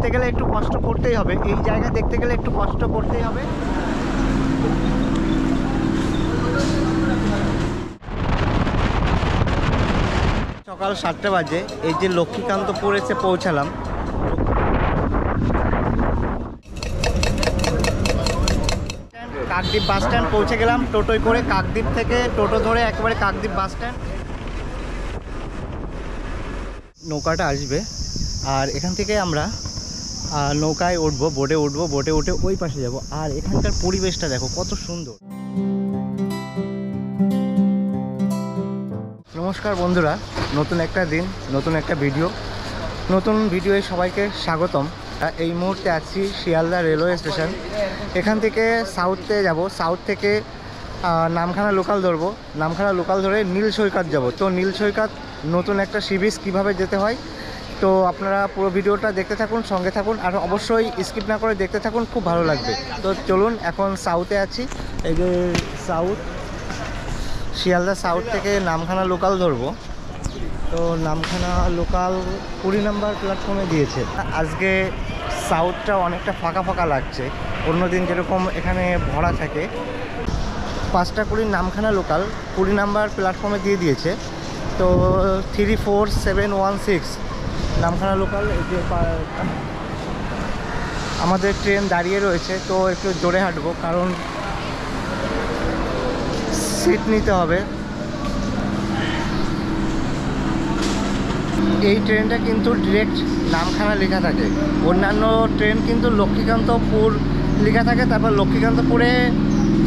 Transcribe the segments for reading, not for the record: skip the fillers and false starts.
দেখতে গেলে একটু কষ্ট করতেই হবে, এই জায়গা দেখতে গেলে একটু কষ্ট করতেই হবে। সকাল 7টা বাজে, এই যে লক্ষ্মীকান্তপুর এসে পৌঁছালাম। কাকদ্বীপ বাস স্ট্যান্ড পৌঁছে গেলাম টোটোয় করে। কাকদ্বীপ থেকে টোটো ধরে একেবারে কাকদ্বীপ বাস স্ট্যান্ড। নৌকাটা আসবে আর এখান থেকে আমরা নৌকায় উঠবো, বোটে উঠবো, বোটে উঠে ওই পাশে যাব। আর এখানকার পরিবেশটা দেখো কত সুন্দর। নমস্কার বন্ধুরা, নতুন একটা দিন, নতুন একটা নতুন ভিডিওয়ে সবাইকে স্বাগতম। এই মুহূর্তে আছি শিয়ালদা রেলওয়ে স্টেশন। এখান থেকে সাউথে যাব, সাউথ থেকে নামখানা লোকাল ধরবো, নামখানা লোকাল ধরে নীল সৈকত যাব। তো নীল সৈকত নতুন একটা সি বিচ কীভাবে যেতে হয়, তো আপনারা পুরো ভিডিওটা দেখতে থাকুন, সঙ্গে থাকুন, আর অবশ্যই স্কিপ না করে দেখতে থাকুন, খুব ভালো লাগবে। তো চলুন, এখন সাউথে আছি, এই যে সাউথ, শিয়ালদা সাউথ থেকে নামখানা লোকাল ধরবো। তো নামখানা লোকাল 20 নম্বর প্ল্যাটফর্মে দিয়েছে। আজকে সাউথটা অনেকটা ফাঁকা ফাঁকা লাগছে, অন্যদিন যেরকম এখানে ভরা থাকে। 5টা 20 নামখানা লোকাল 20 নম্বর প্ল্যাটফর্মে দিয়ে দিয়েছে। তো 34716 নামখানা লোকাল। এই যে আমাদের ট্রেন দাঁড়িয়ে রয়েছে, তো একটু জোরে হাঁটবো কারণ সিট নিতে হবে। এই ট্রেনটা কিন্তু ডিরেক্ট নামখানা লেখা থাকে, অন্যান্য ট্রেন কিন্তু লক্ষ্মীকান্তপুর লেখা থাকে, তারপর লক্ষ্মীকান্তপুরে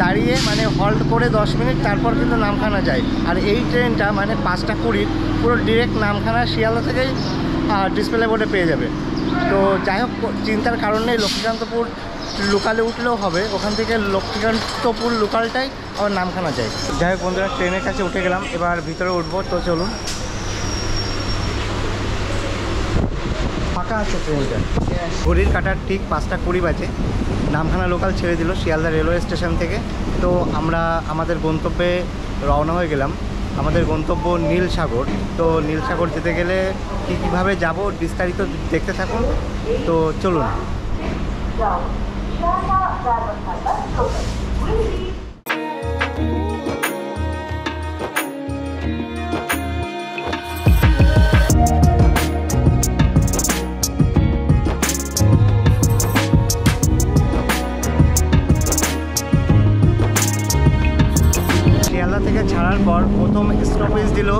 দাঁড়িয়ে মানে হল্ট করে 10 মিনিট তারপর কিন্তু নামখানা যায়। আর এই ট্রেনটা মানে 5টা 20 পুরো ডিরেক্ট নামখানা শিয়ালদা থেকেই ডিসপ্লে বোর্ডে পেয়ে যাবে। তো যাই হোক, চিন্তার কারণ নেই, লক্ষ্মীকান্তপুর লোকালে উঠলেও হবে, ওখান থেকে লক্ষ্মীকান্তপুর লোকালটাই আবার নামখানা যায়। যাই হোক বন্ধুরা, ট্রেনের কাছে উঠে গেলাম, এবার ভিতরে উঠবো। তো চলুন, ফাঁকা আছে ট্রেনটা। ঘড়ির কাটার ঠিক 5টা 20 বাজে নামখানা লোকাল ছেড়ে দিল শিয়ালদা রেলওয়ে স্টেশন থেকে। তো আমরা আমাদের গন্তব্যে রওনা হয়ে গেলাম। আমাদের গন্তব্য নীলসাগর। তো নীলসাগর যেতে গেলে কীভাবে যাব বিস্তারিত দেখতে থাকুন। তো চলুন। থেকে ছাড়ার পর প্রথম স্টপেজ দিল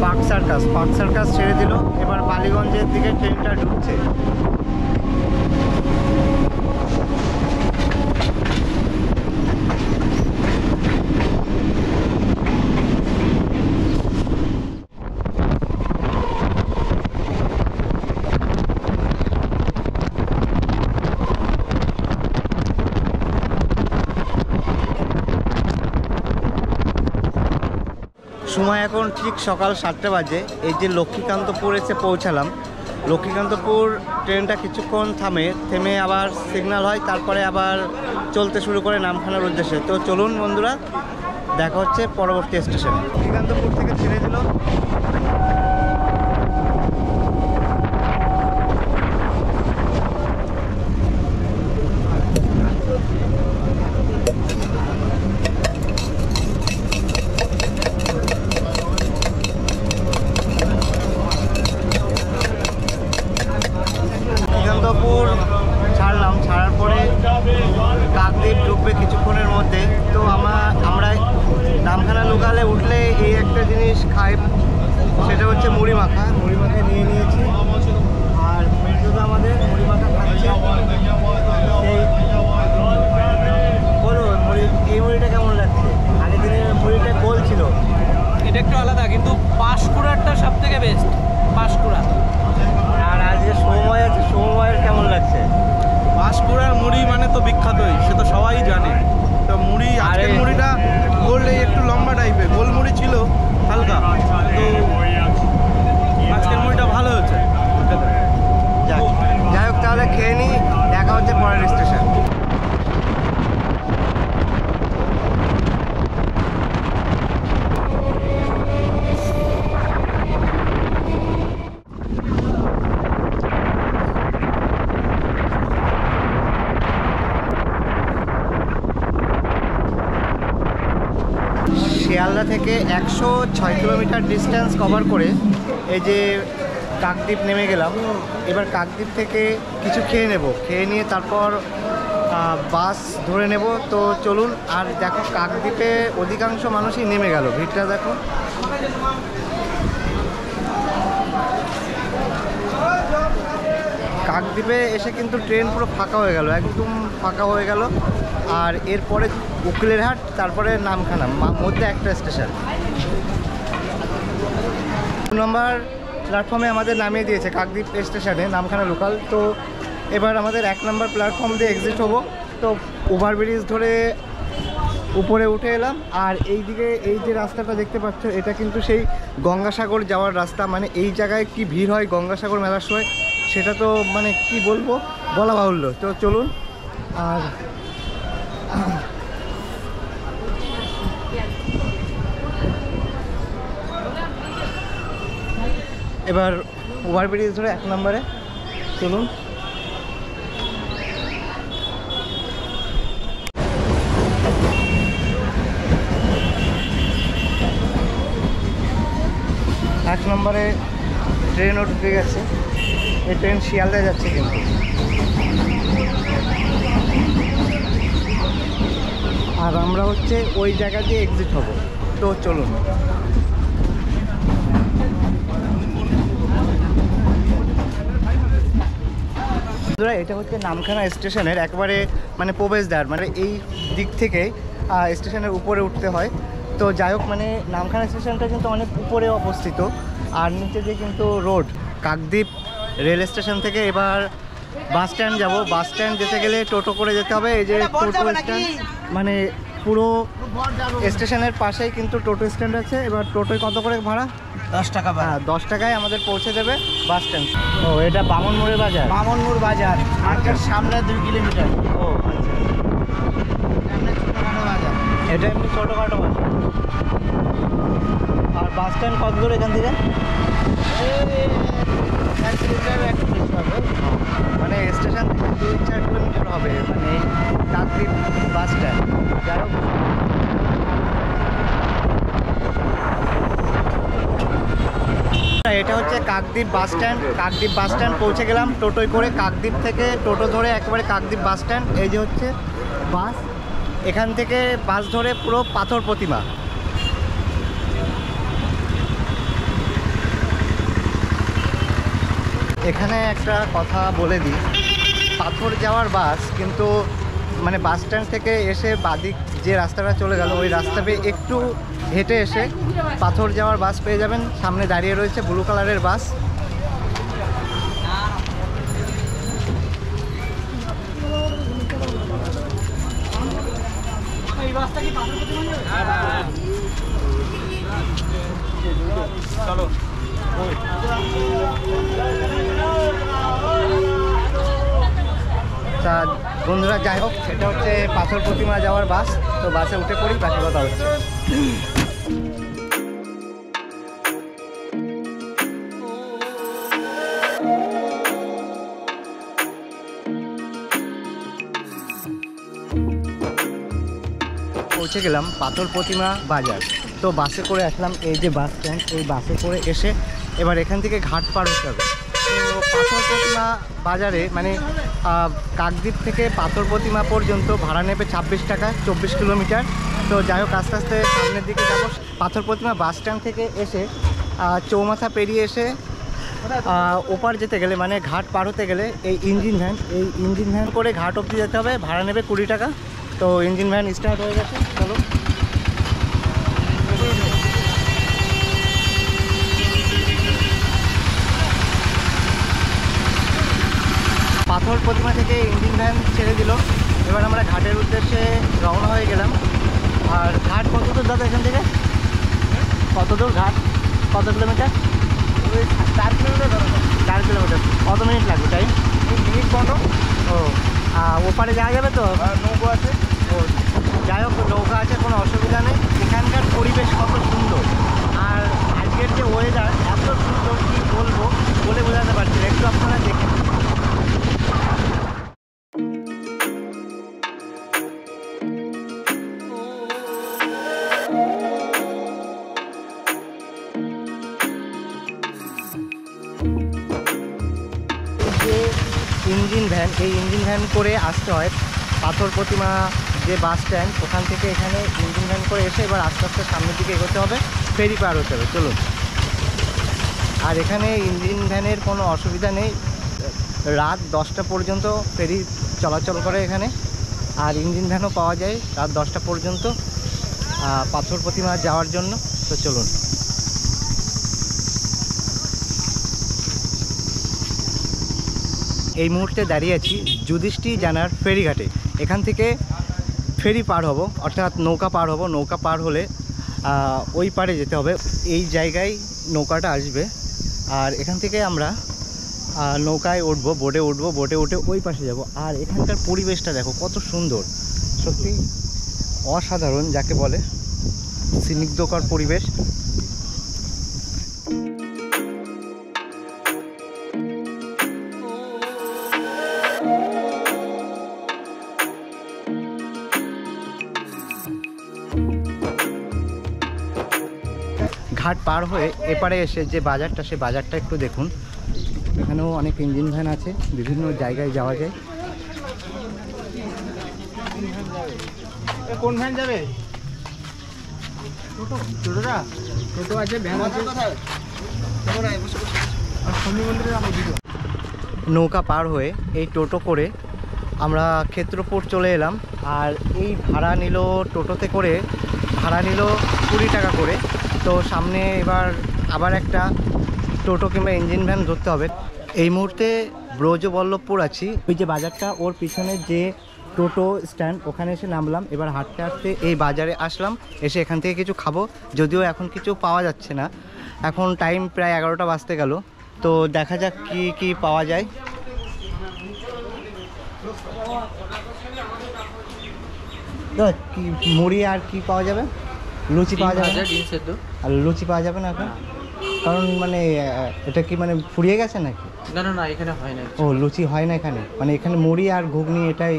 পার্ক সার্কাস। পার্ক সার্কাস ছেড়ে দিল, এবার বালিগঞ্জের দিকে ট্রেনটা ঢুকছে। সময় এখন ঠিক সকাল 7টা বাজে। এই যে লক্ষ্মীকান্তপুর এসে পৌঁছালাম। লক্ষ্মীকান্তপুর ট্রেনটা কিছুক্ষণ থেমে আবার সিগন্যাল হয়, তারপরে আবার চলতে শুরু করে নামখানার উদ্দেশ্যে। তো চলুন বন্ধুরা, দেখা হচ্ছে পরবর্তী স্টেশনে। লক্ষ্মীকান্তপুর থেকে ছেড়ে দিল। ছাড়ার পরে কাকদ্বীপ ঢুকবে কিছুক্ষণের মধ্যে। তো আমরা নামখানা লোকালে উঠলে এই একটা জিনিস খাই, সেটা হচ্ছে মুড়ি মাখা। মুড়ি মাখা নিয়ে নিয়েছি, আর মেজুদা আমাদের মুড়ি মাখা খাচ্ছে। বলো এই মুড়িটা কেমন লাগছে? আগের দিনের মুড়িটা গোল ছিল, এটা একটু আলাদা, কিন্তু পাঁশকুড়ারটা সব থেকে বেস্ট। পাঁশকুড়া। আর আজকে সময় আছে, সময়ের কেমন লাগছে? পাঁশকুড়ার মুড়ি মানে তো বিখ্যাতই, সে তো সবাই জানে। তো মুড়ি, আজকের মুড়িটা গোল, একটু লম্বা টাইপের গোল মুড়ি ছিল, হালকা। তো আজকের মুড়িটা ভালো হয়েছে। যাই হোক, তাহলে খেয়ে নিই, দেখা হচ্ছে পরের স্টেশন। শিয়ালদা থেকে 106 কিলোমিটার ডিস্টেন্স কভার করে এই যে কাকদ্বীপ নেমে গেলাম। এবার কাকদ্বীপ থেকে কিছু খেয়ে নেব, খেয়ে নিয়ে তারপর বাস ধরে নেব। তো চলুন। আর দেখো কাকদ্বীপে অধিকাংশ মানুষই নেমে গেল, ভিড়টা দেখো। কাকদ্বীপে এসে কিন্তু ট্রেন পুরো ফাঁকা হয়ে গেল, একদম ফাঁকা হয়ে গেল। আর এরপরে উকিলেরহাট, তারপরে নামখানা, মধ্যে একটা স্টেশন। 2 নম্বর প্ল্যাটফর্মে আমাদের নামিয়ে দিয়েছে কাকদ্বীপ স্টেশনে, নামখানা লোকাল। তো এবার আমাদের 1 নম্বর প্ল্যাটফর্ম দিয়ে এক্সিট হবো। তো ওভারব্রিজ ধরে উপরে উঠে এলাম। আর এই দিকে এই যে রাস্তাটা দেখতে পাচ্ছ, এটা কিন্তু সেই গঙ্গাসাগর যাওয়ার রাস্তা। মানে এই জায়গায় কি ভিড় হয় গঙ্গাসাগর মেলার সময়, সেটা তো মানে কি বলবো, বলা বাহুল্য। তো চলুন। আর এবার ওভারব্রিজ ধরে 1 নম্বরে চলুন। এক নম্বরে ট্রেনও ঢুকে গেছে। এই ট্রেন শিয়ালদায় যাচ্ছে কিন্তু। আর আমরা হচ্ছে ওই জায়গা দিয়ে এক্সিট হব। তো চলুন। এটা হচ্ছে নামখানা স্টেশনের একবারে মানে প্রবেশদ্বার, মানে এই দিক থেকে স্টেশনের উপরে উঠতে হয়। তো যাই হোক, মানে নামখানা স্টেশনটা কিন্তু অনেক উপরে অবস্থিত। আর নিচে দিয়ে কিন্তু রোড। কাকদ্বীপ রেল স্টেশন থেকে এবার বাস স্ট্যান্ড যাব। বাস স্ট্যান্ড যেতে গেলে টোটো করে যেতে হবে। এই যে টোটো স্ট্যান্ড, মানে পুরো স্টেশনের পাশেই কিন্তু টোটো স্ট্যান্ড আছে। এবার টোটোয় কত করে ভাড়া? 10 টাকা। হ্যাঁ, 10 টাকায় আমাদের পৌঁছে দেবে বাস স্ট্যান্ড। ও, এটা বামনমোড়ের বাজার। বামনমোড় বাজার, মার্কেট সামনে 2 কিলোমিটার। ও আচ্ছা, এটা এমনি ছোটোখাটো বাজার। আর বাস স্ট্যান্ড কত দূর এখান থেকে? মানে স্টেশন থেকে 2-4 কিলোমিটার হবে, মানে কাকদ্বীপ বাস স্ট্যান্ড। যাই হোক, এটা হচ্ছে Kakdwip bus stand. Kakdwip bus stand পৌঁছে গেলাম টোটোয় করে। কাকদ্বীপ থেকে টোটো ধরে একেবারে কাকদ্বীপ বাস স্ট্যান্ড। এই যে হচ্ছে বাস, এখান থেকে বাস ধরে পুরো পাথর প্রতিমা। এখানে একটা কথা বলে দিই, পাথর যাওয়ার বাস কিন্তু মানে বাস স্ট্যান্ড থেকে এসে বাদিক যে রাস্তাটা চলে গেল, ওই রাস্তা পেয়ে একটু হেঁটে এসে পাথর যাওয়ার বাস পেয়ে যাবেন। সামনে দাঁড়িয়ে রয়েছে ব্লু কালারের বাস। চলো। তা বন্ধুরা, যাই হোক, এটা হচ্ছে পাথর প্রতিমা যাওয়ার বাস। তো বাসে উঠে পড়ি, বাকি কথা হচ্ছে। পৌঁছে গেলাম পাথর প্রতিমা বাজার। তো বাসে করে আসলাম এই যে বাস স্ট্যান্ড। এই বাসে করে এসে এবার এখান থেকে ঘাট পার হতে হবে। তো পাথর প্রতিমা বাজারে মানে কাকদ্বীপ থেকে পাথর প্রতিমা পর্যন্ত ভাড়া নেবে 26 টাকা, 24 কিলোমিটার। তো যাই হোক, আস্তে আস্তে সামনের দিকে যাব। পাথর প্রতিমা বাস স্ট্যান্ড থেকে এসে চৌমাথা পেরিয়ে এসে ওপার যেতে গেলে মানে ঘাট পার হতে গেলে এই ইঞ্জিন ভ্যান করে ঘাট অবধি যেতে হবে। ভাড়া নেবে 20 টাকা। তো ইঞ্জিন ভ্যান স্টার্ট হয়ে গেছে, চলো। পাথর প্রতিমা থেকে ইঞ্জিন ভ্যান ছেড়ে দিল। এবার আমরা ঘাটের উদ্দেশ্যে রওনা হয়ে গেলাম। আর ঘাট কত দূর দাদা এখান থেকে? কত দূর ঘাট? কত কিলোমিটার? 4 কিলোমিটার। 4 কিলোমিটার। কত মিনিট লাগবে টাইম? মিনিট 15। ও, ওপারে যাওয়া যাবে তো? নৌকো আছে। ও, যাই হোক, নৌকা আছে, কোনো অসুবিধা নেই। এখানকার পরিবেশ কত সুন্দর, আর আজকের যে ওয়েদার এত সুন্দর, কি বলবো, বলে বোঝাতে পারছি না। একটু আপনারা দেখেন। ভ্যান, এই ইঞ্জিন ভ্যান করে আসতে হয় পাথর প্রতিমা যে বাস স্ট্যান্ড, ওখান থেকে এখানে ইঞ্জিন ভ্যান করে এসে এবার আস্তে আস্তে সামনের দিকে এগোতে হবে, ফেরি পার হতে হবে। চলুন। আর এখানে ইঞ্জিন ভ্যানের কোনো অসুবিধা নেই, রাত 10টা পর্যন্ত ফেরি চলাচল করে এখানে, আর ইঞ্জিন ভ্যানও পাওয়া যায় রাত 10টা পর্যন্ত পাথর প্রতিমা যাওয়ার জন্য। তো চলুন। এই মুহূর্তে দাঁড়িয়ে আছি যুধিষ্ঠি জানার ফেরিঘাটে। এখান থেকে ফেরি পার হব, অর্থাৎ নৌকা পার হব। নৌকা পার হলে ওই পারে যেতে হবে, এই জায়গায় নৌকাটা আসবে। আর এখান থেকে আমরা নৌকায় উঠবো, বোটে উঠবো, বোটে উঠে ওই পাশে যাব। আর এখানকার পরিবেশটা দেখো কত সুন্দর, সত্যি অসাধারণ, যাকে বলে স্নিগ্ধকর পরিবেশ। ঘাট পার হয়ে এপারে এসে যে বাজারটা, সে বাজারটা একটু দেখুন। এখানেও অনেক ইঞ্জিন ভ্যান আছে, বিভিন্ন জায়গায় যাওয়া যায়। কোন ভ্যান যাবে? টোটো, টোটোটা? টোটো আছে, ভ্যান আছে। নৌকা পার হয়ে এই টোটো করে আমরা ক্ষেত্রপুর চলে এলাম। আর এই ভাড়া নিল, টোটোতে করে ভাড়া নিল 20 টাকা করে। তো সামনে এবার আবার একটা টোটো কিংবা ইঞ্জিন ভ্যান ধরতে হবে। এই মুহূর্তে ব্রজবল্লভপুর আছি, ওই যে বাজারটা, ওর পিছনে যে টোটো স্ট্যান্ড, ওখানে এসে নামলাম। এবার হাঁটতে হাঁটতে এই বাজারে আসলাম, এসে এখান থেকে কিছু খাবো। যদিও এখন কিছু পাওয়া যাচ্ছে না, এখন টাইম প্রায় 11টা বাজতে গেল। তো দেখা যাক কি কি পাওয়া যায়। কি মুড়ি আর কি পাওয়া যাবে? লুচি পাওয়া যাবে? আর লুচি পাওয়া যাবে না এখন? কারণ মানে এটা কি মানে ফুরিয়ে গেছে নাকি? না না না, এখানে হয় না। ও, লুচি হয় না এখানে, মানে এখানে মুড়ি আর ঘুগনি, এটাই।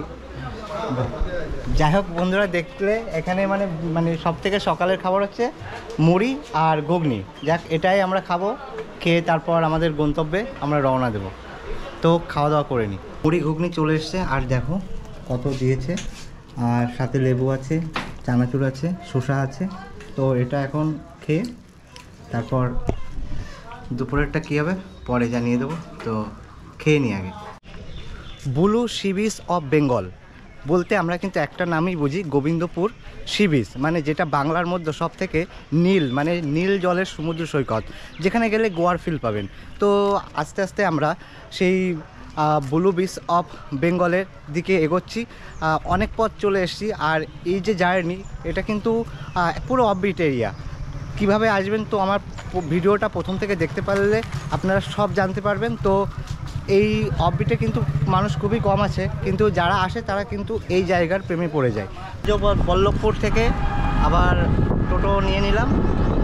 যাই হোক বন্ধুরা, দেখলে এখানে মানে মানে সব থেকে সকালের খাবার হচ্ছে মুড়ি আর ঘুগনি। যাক, এটাই আমরা খাবো, খেয়ে তারপর আমাদের গন্তব্যে আমরা রওনা দেব। তো খাওয়া দাওয়া করে নিই। মুড়ি ঘুগনি চলে এসছে, আর দেখো কত দিয়েছে। আর সাথে লেবু আছে, চানাচুর আছে, শসা আছে। তো এটা এখন খেয়ে তারপর দুপুরেরটা কী হবে পরে জানিয়ে দেবো। তো খেয়ে নিই আগে। Blue sea beach of Bengal বলতে আমরা কিন্তু একটা নামই বুঝি, গোবিন্দপুর সি বিচ, মানে যেটা বাংলার মধ্যে সব থেকে নীল, মানে নীল জলের সমুদ্র সৈকত, যেখানে গেলে গোয়ার ফিল পাবেন। তো আস্তে আস্তে আমরা সেই ব্লু বিচ অফ বেঙ্গলের দিকে এগোচ্ছি। অনেক পথ চলে এসেছি। আর এই যে জার্নি, এটা কিন্তু পুরো অফবিট এরিয়া। কিভাবে আসবেন, তো আমার ভিডিওটা প্রথম থেকে দেখতে পারলে আপনারা সব জানতে পারবেন। তো এই অফবিটে কিন্তু মানুষ খুবই কম আছে, কিন্তু যারা আসে তারা কিন্তু এই জায়গার প্রেমে পড়ে যায়। বল্লভপুর থেকে আবার টোটো নিয়ে নিলাম,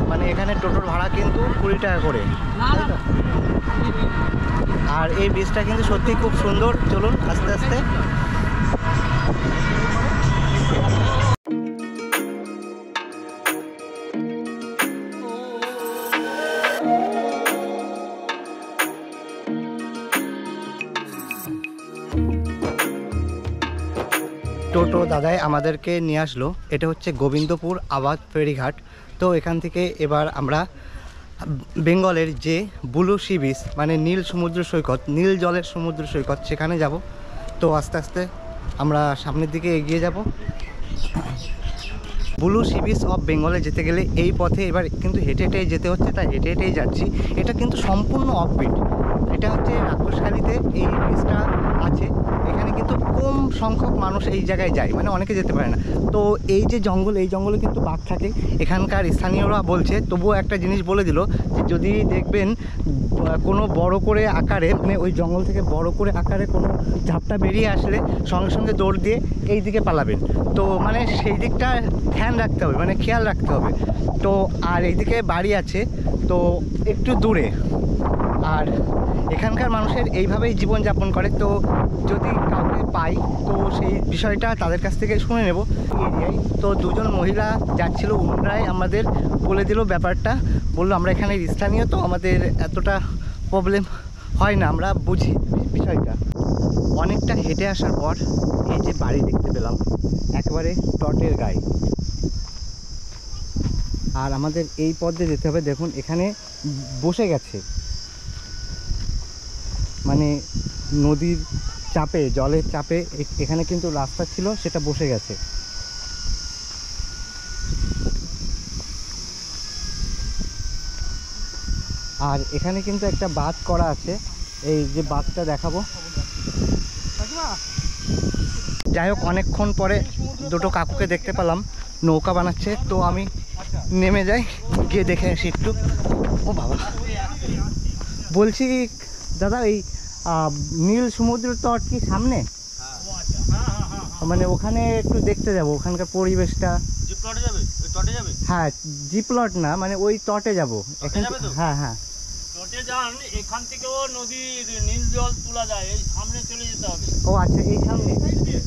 মানে এখানে টোটোর ভাড়া কিন্তু 20 টাকা করে। আর এই বীজটা কিন্তু সত্যিই খুব সুন্দর। চলুন আস্তে আস্তে। টোটো দাদাই আমাদেরকে নিয়ে আসলো। এটা হচ্ছে গোবিন্দপুর আবাদ ফেরিঘাট। তো এখান থেকে এবার আমরা বেঙ্গলের যে ব্লু সি বিচ, মানে নীল সমুদ্র সৈকত, নীল জলের সমুদ্র সৈকত, সেখানে যাব। তো আস্তে আস্তে আমরা সামনের দিকে এগিয়ে যাব। ব্লু সি বিচ অফ বেঙ্গলে যেতে গেলে এই পথে এবার কিন্তু হেঁটে হেঁটেই যেতে হচ্ছে, তাই হেঁটে হেঁটেই যাচ্ছি। এটা কিন্তু সম্পূর্ণ অফবিট। এটা হচ্ছে রাক্ষসখালীতে এই বিচটা আছে। এখানে কিন্তু কম সংখ্যক মানুষ এই জায়গায় যায়, মানে অনেকে যেতে পারে না। তো এই যে জঙ্গল, এই জঙ্গলে কিন্তু বাঘ থাকে, এখানকার স্থানীয়রা বলছে। তবুও একটা জিনিস বলে দিল যে যদি দেখবেন কোনো বড় করে আকারে, মানে ওই জঙ্গল থেকে বড় করে আকারে কোনো ঝাপটা বেরিয়ে আসলে সঙ্গে সঙ্গে দৌড় দিয়ে এই দিকে পালাবেন। তো মানে সেই দিকটা ধ্যান রাখতে হবে, মানে খেয়াল রাখতে হবে। তো আর এইদিকে বাড়ি আছে তো একটু দূরে। আর এখানকার মানুষের এইভাবেই জীবনযাপন করে। তো যদি কাউকে পাই তো সেই বিষয়টা তাদের কাছ থেকে শুনে নেব এরিয়ায়। তো দুজন মহিলা যাচ্ছিল, ওনারাই আমাদের বলে দিল ব্যাপারটা। বললো আমরা এখানে স্থানীয়, তো আমাদের এতটা প্রবলেম হয় না, আমরা বুঝি বিষয়টা। অনেকটা হেঁটে আসার পর এই যে বাড়ি দেখতে পেলাম, একেবারে টটের গায়ে। আর আমাদের এই পথ দিয়ে যেতে হবে। দেখুন এখানে বসে গেছে, মানে নদীর চাপে, জলের চাপে এখানে কিন্তু রাস্তা ছিল, সেটা বসে গেছে। আর এখানে কিন্তু একটা বাঁধ করা আছে, এই যে বাঁধটা দেখাবো। যাই হোক, অনেকক্ষণ পরে দুটো কাকুকে দেখতে পেলাম নৌকা বানাচ্ছে, তো আমি নেমে যাই, গিয়ে দেখে আসি একটু। ও বাবা, বলছি দাদা এই নীল সমুদ্র তট কি সামনে? মানে ওখানে একটু দেখতে যাব, ওখানকার পরিবেশটা। হ্যাঁ, জি প্লট না, মানে ওই তটে যাব এখান। হ্যাঁ হ্যাঁ, তটে যান, এখান থেকেও নদীর নীল জল তোলা যায়, এই সামনে চলে যেতে হবে। ও আচ্ছা, এই সামনে।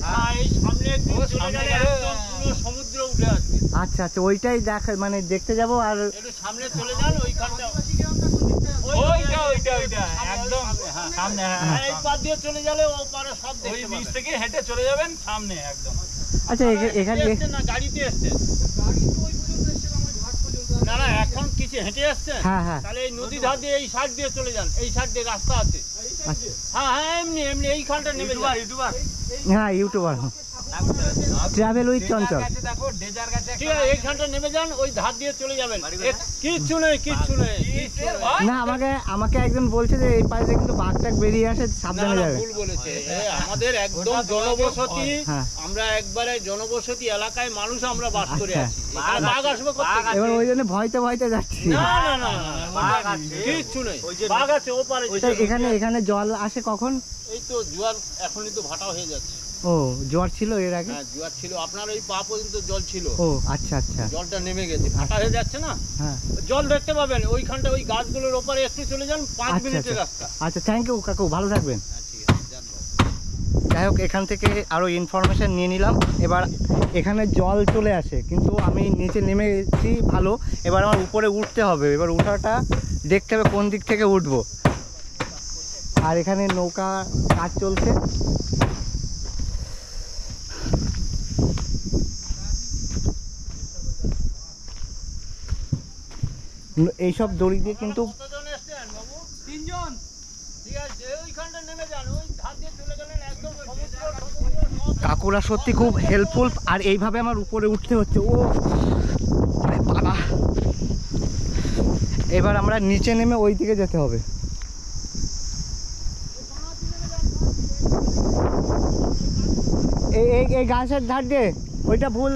হ্যাঁ, এই সামনে একটু চলে গেলে একদম পুরো সমুদ্র উঠে আসবে। আচ্ছা আচ্ছা, ওইটাই দেখা, মানে দেখতে যাব। আর একটু সামনে চলে যান, ওইখানটা ওইটা একদম সামনে। হ্যাঁ, এই পাশ দিয়ে চলে গেলে ও পারে সব দেখতে পাবেন। ওই বিচ থেকে হেঁটে চলে যাবেন সামনে একদম। আচ্ছা, এখানে না গাড়িতে আসছেন? না না, এখন কিছু হেঁটে আসছেন? হ্যাঁ হ্যাঁ। তাহলে এই নদী ধার দিয়ে এই সাইড দিয়ে চলে যান, এই সাইড দিয়ে রাস্তা আছে। হ্যাঁ হ্যাঁ, এমনি এমনি এইখানটা নেমে যান। হ্যাঁ, ইউটিউবার ট্রাভেল উইথ চঞ্চল। ঠিক আছে, এইখানটা নেমে যান, ওই ধার দিয়ে চলে যাবেন। কিচ্ছু নেই, কিচ্ছু নেই। না, আমাকে একজন বলছে যে এই পাশে কিন্তু বাঘটাক বেরিয়ে আসে, সাবধানে যাবে। ভুল বলেছে, আমাদের একদম জনবসতি, হ্যাঁ। আমরা একবারে জনবসতি এলাকায় মানুষ আমরা বাস করে আছি। বাঘ আসবে কোথায়? এবার ওই জন্য ভয়তে যাচ্ছি। না না না, কিচ্ছু নেই, বাঘ আছে ওপারে। এখানে জল আসে কখন? এই তো জোয়ার, এখনই তো ভাটা হয়ে যাচ্ছে। ও, জোয়ার ছিল এর আগে? হ্যাঁ, জোয়ার ছিল, আপনার এই পা পর্যন্ত জল ছিল। ও আচ্ছা আচ্ছা, জলটা নেমে গেছে, ভাটা হয়ে যাচ্ছে না। হ্যাঁ, জল দেখতে পাবেন ওইখানটা, ওই গাছগুলোর ওপারে একটু চলে যান, 5 মিনিটের রাস্তা। আচ্ছা, থ্যাংক ইউ কাকু, ভালো থাকবেন। যাই হোক, এখান থেকে আরও ইনফরমেশান নিয়ে নিলাম। এবার এখানে জল চলে আসে, কিন্তু আমি নিচে নেমেছি ভালো, এবার আমার উপরে উঠতে হবে। এবার উঠাটা দেখতে হবে কোন দিক থেকে উঠবো। আর এখানে নৌকা কাজ চলছে। এইসব দড়ি দিয়ে কিন্তু কাকুরা সত্যি খুব হেল্পফুল। আর এইভাবে আমার উপরে উঠতে হচ্ছে। ও বাবা, এবার আমরা নিচে নেমে ওই দিকে যেতে হবে। এই গাছের ধার দিয়ে, ওইটা ভুল,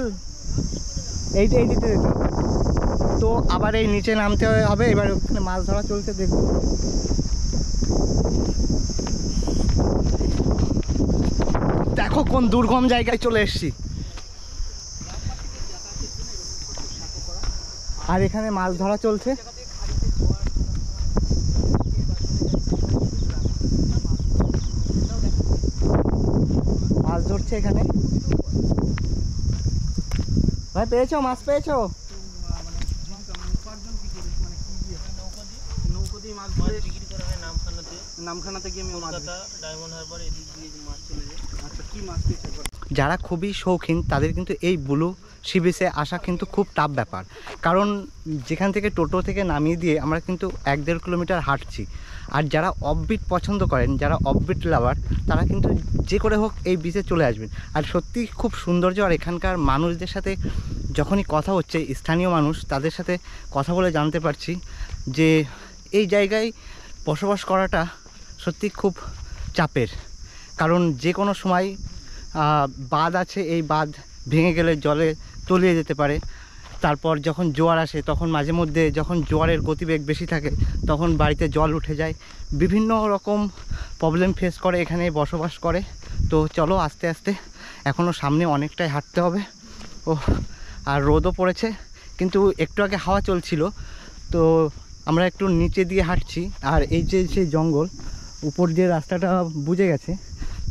এই দিতে যেতে হবে। তো আবার এই নিচে নামতে হবে। এবার ওখানে মাছ ধরা চলছে, দেখুন। দেখো কোন দুর্গম জায়গায় চলে এসেছি। আর এখানে মাছ ধরা চলছে। মাছ ধরছে এখানে। ভাই, পেয়েছো মাছ? পেয়েছো? যারা খুবই শৌখিন তাদের কিন্তু এই ব্লু সি বিচে আসা কিন্তু খুব টাফ ব্যাপার। কারণ যেখান থেকে টোটো থেকে নামিয়ে দিয়ে আমরা কিন্তু 1-1.5 কিলোমিটার হাঁটছি। আর যারা অফবিট পছন্দ করেন, যারা অফবিট লাভার, তারা কিন্তু যে করে হোক এই বিচে চলে আসবেন। আর সত্যি খুব সৌন্দর্য। আর এখানকার মানুষদের সাথে যখনই কথা হচ্ছে, স্থানীয় মানুষ, তাদের সাথে কথা বলে জানতে পারছি যে এই জায়গায় বসবাস করাটা সত্যি খুব চাপের। কারণ যে কোনো সময় বাঁধ আছে, এই বাঁধ ভেঙে গেলে জলে তলিয়ে যেতে পারে। তারপর যখন জোয়ার আসে, তখন মাঝে মধ্যে যখন জোয়ারের গতিবেগ বেশি থাকে, তখন বাড়িতে জল উঠে যায়। বিভিন্ন রকম প্রবলেম ফেস করে এখানে বসবাস করে। তো চলো আস্তে আস্তে, এখনও সামনে অনেকটাই হাঁটতে হবে। ও, আর রোদও পড়েছে, কিন্তু একটু আগে হাওয়া চলছিল। তো আমরা একটু নিচে দিয়ে হাঁটছি। আর এই যে সেই জঙ্গল, উপর দিয়ে রাস্তাটা বুঝে গেছে,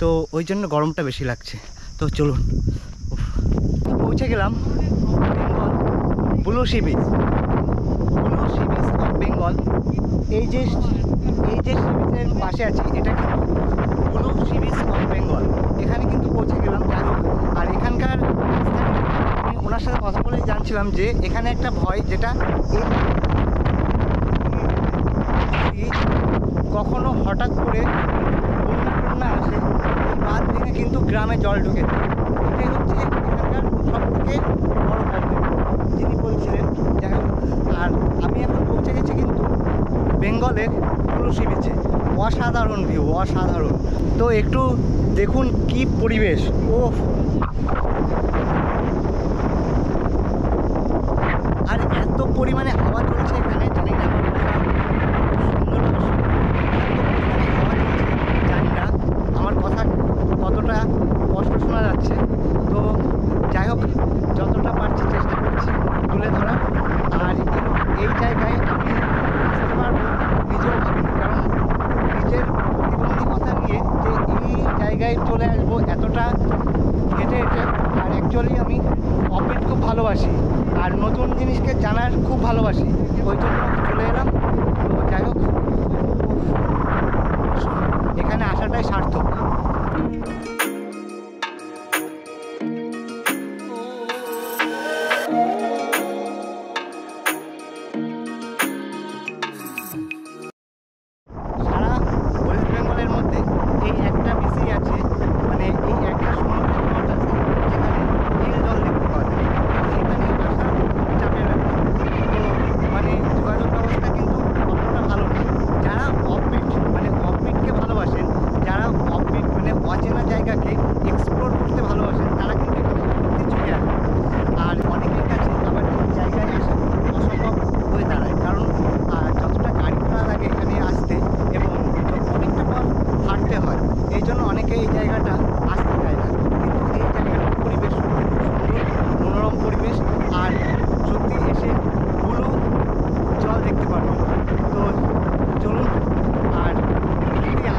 তো ওই জন্য গরমটা বেশি লাগছে। তো চলুন, পৌঁছে গেলাম Bengal blue sea beach. Blue sea beach of Bengal. এই যে সি বিচের পাশে আছি, এটা কিন্তু blue sea beach of Bengal. এখানে কিন্তু পৌঁছে গেলাম। যাই হোক, আর এখানকার আমি ওনার সাথে কথা বলেই জানছিলাম যে এখানে একটা ভয়, যেটা কখনো হঠাৎ করে বন্যা আসে, এই বাঁধ ভেঙে কিন্তু গ্রামে জল ঢুকে যায়। এটাই হচ্ছে এখানকার সব থেকে বড় প্রবলেম যিনি বলছিলেন। যাই হোক, আর আমি এখন পৌঁছে গেছি কিন্তু বেঙ্গলের ব্লু সি বিচে। অসাধারণ ভিউ, অসাধারণ। তো একটু দেখুন কি পরিবেশ। ও আর এত পরিমাণে হাওয়া চলছে এখানে, জানি না আমার কথা সুন্দরভাবে জানি না আমার কথা কতটা কষ্ট শোনা যাচ্ছে। তো যাই হোক, যতটা পারছি চেষ্টা করছি তুলে ধরা। আর এই জায়গায় আমি আসতে পারবো নিজেও ভাবিনি, কারণ নিজের প্রতিবন্ধকতা নিয়ে যে এই জায়গায় চলে আসবো এতটা হেঁটে হেঁটে। আর অ্যাকচুয়ালি আমি অফবিট খুব ভালোবাসি আর নতুন জিনিসকে জানার খুব ভালোবাসি, ওই জন্য চলে এলাম। তো যাই হোক, এখানে আসাটাই সার্থক। সারা ওয়েস্ট বেঙ্গলের মধ্যে এই একটা বিচই আছে, মানে এই একটা সমুদ্রের পথ আছে যেখানে নীল জল দেখতে পাওয়া যায়। এখানে আসা চাপের ব্যাপার। তো মানে যোগাযোগ ব্যবস্থা কিন্তু অতটা ভালো না। যারা অফবিটকে ভালোবাসেন, যারা অফবিট মানে অচেনা জায়গাকে এক্সপ্লোর করতে ভালোবাসেন, তারা কিন্তু এখানে সত্যি ছুটে আসে। আর অনেকের কাছে আবার এই জায়গায় আসা অসম্ভব হয়ে দাঁড়ায়, কারণ যতটা গাড়ি ভাড়া লাগে এখানে আসতে এবং অনেকটা পথ হাঁটতে হয়, এই জন্য অনেকে এই জায়গাটা আসতে চায় না। কিন্তু এই জায়গাটার পরিবেশ সুন্দর, মনোরম পরিবেশ। আর সত্যি এসে ব্লু জল দেখতে পারবেন। তো চলুন, আর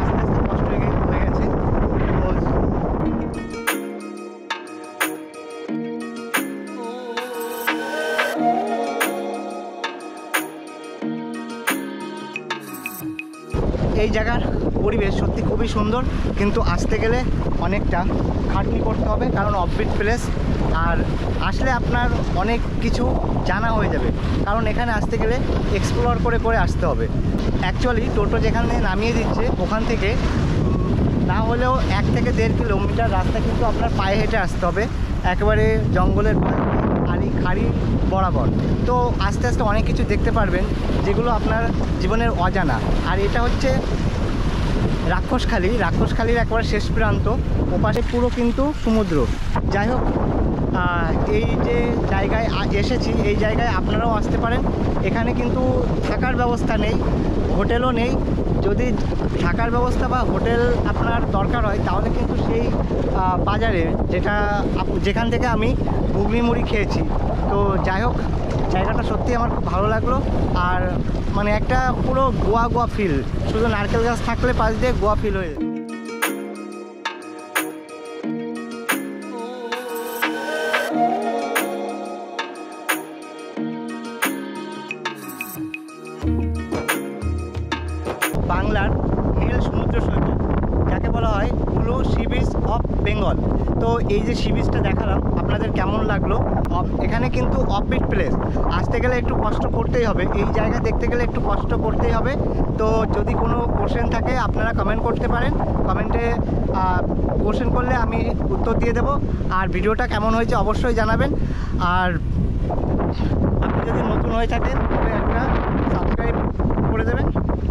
আস্তে আস্তে কষ্ট হয়ে গেছে। তো এই জায়গার পরিবেশ সত্যি খুবই সুন্দর, কিন্তু আসতে গেলে অনেকটা খাটনি করতে হবে, কারণ অফবিট প্লেস। আর আসলে আপনার অনেক কিছু জানা হয়ে যাবে, কারণ এখানে আসতে গেলে এক্সপ্লোর করে করে আসতে হবে। অ্যাকচুয়ালি টোটো যেখানে নামিয়ে দিচ্ছে ওখান থেকে না হলেও 1 থেকে 1.5 কিলোমিটার রাস্তা কিন্তু আপনার পায়ে হেঁটে আসতে হবে, একেবারে জঙ্গলের আর এই খাড়ি বরাবর। তো আস্তে আস্তে অনেক কিছু দেখতে পারবেন যেগুলো আপনার জীবনের অজানা। আর এটা হচ্ছে রাক্ষসখালির একবার শেষ প্রান্ত, ওপাশে পুরো কিন্তু সমুদ্র। যাই হোক, এই যে জায়গায় এসেছি, এই জায়গায় আপনারাও আসতে পারেন। এখানে কিন্তু থাকার ব্যবস্থা নেই, হোটেলও নেই। যদি থাকার ব্যবস্থা বা হোটেল আপনার দরকার হয়, তাহলে কিন্তু সেই বাজারে যেখান থেকে আমি ঘুগনি মুড়ি খেয়েছি। তো যাই হোক, জায়গাটা সত্যি আমার খুব ভালো লাগলো। আর মানে একটা পুরো গোয়া ফিল, শুধু নারকেল গাছ থাকলে পাশ দিয়ে গোয়া ফিল হয়ে যায়। বাংলার নীল সমুদ্র সৈকত, যাকে বলা হয় blue sea beach of Bengal. তো এই যে সি বিচটা দেখালাম, আপনাদের কেমন লাগলো? এখানে কিন্তু অফবিট প্লেস, আসতে গেলে একটু কষ্ট করতেই হবে, এই জায়গা দেখতে গেলে একটু কষ্ট করতেই হবে। তো যদি কোনো কোশ্চেন থাকে আপনারা কমেন্ট করতে পারেন, কমেন্টে কোশ্চেন করলে আমি উত্তর দিয়ে দেবো। আর ভিডিওটা কেমন হয়েছে অবশ্যই জানাবেন। আর আপনি যদি নতুন হয়ে থাকেন তবে একটা সাবস্ক্রাইব করে দেবেন।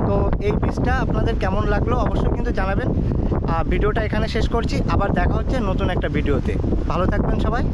তো এই পিসটা আপনাদের কেমন লাগলো অবশ্যই কিন্তু জানাবেন। ভিডিওটা এখানে শেষ করছি, আবার দেখা হচ্ছে নতুন একটা ভিডিওতে। ভালো থাকবেন সবাই।